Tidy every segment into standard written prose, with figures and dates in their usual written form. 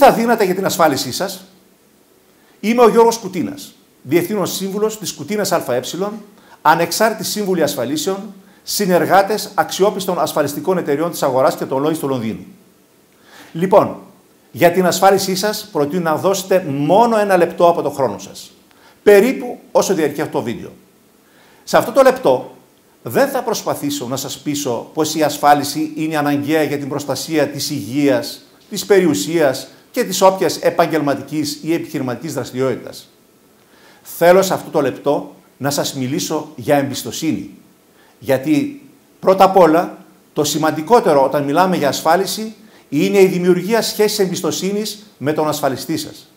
θα δίνατε για την ασφάλισή σας? Είμαι ο Γιώργος Κουτίνας, Διευθύνων Σύμβουλος της Κουτίνας ΑΕ, ανεξάρτητη σύμβουλη ασφαλίσεων, συνεργάτες αξιόπιστων ασφαλιστικών εταιριών της αγοράς και των Lloyds στο Λονδίνο. Λοιπόν, για την ασφάλισή σας προτείνω να δώσετε μόνο 1 λεπτό από το χρόνο σας. Περίπου όσο διαρκεί αυτό το βίντεο. Σε αυτό το λεπτό δεν θα προσπαθήσω να σας πείσω πως η ασφάλιση είναι αναγκαία για την προστασία της υγείας, της περιουσίας και της όποιας επαγγελματικής ή επιχειρηματικής δραστηριότητας. Θέλω σε αυτό το λεπτό να σας μιλήσω για εμπιστοσύνη. Γιατί πρώτα απ' όλα το σημαντικότερο όταν μιλάμε για ασφάλιση είναι η δημιουργία σχέσης εμπιστοσύνης με τον ασφαλιστή σας.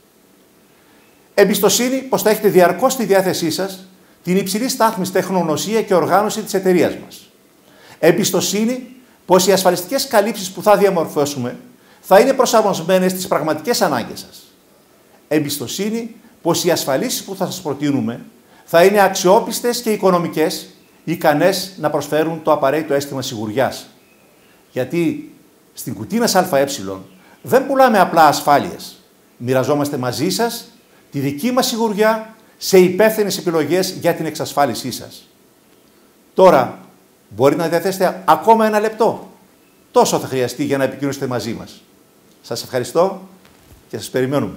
Εμπιστοσύνη πως θα έχετε διαρκώς στη διάθεσή σας την υψηλή στάθμης τεχνογνωσία και οργάνωση της εταιρείας μας. Εμπιστοσύνη πως οι ασφαλιστικές καλύψεις που θα διαμορφώσουμε θα είναι προσαρμοσμένες στις πραγματικές ανάγκες σας. Εμπιστοσύνη πως οι ασφαλίσεις που θα σας προτείνουμε θα είναι αξιόπιστες και οικονομικές, ικανές να προσφέρουν το απαραίτητο αίσθημα σιγουριάς. Γιατί στην Κουτίνας ΑΕ δεν πουλάμε απλά ασφάλειες. Μοιραζόμαστε μαζί σας τη δική μας σιγουριά σε υπεύθυνες επιλογές για την εξασφάλισή σας. Τώρα, μπορείτε να διαθέσετε ακόμα 1 λεπτό. Τόσο θα χρειαστεί για να επικοινωνήσετε μαζί μας. Σας ευχαριστώ και σας περιμένουμε.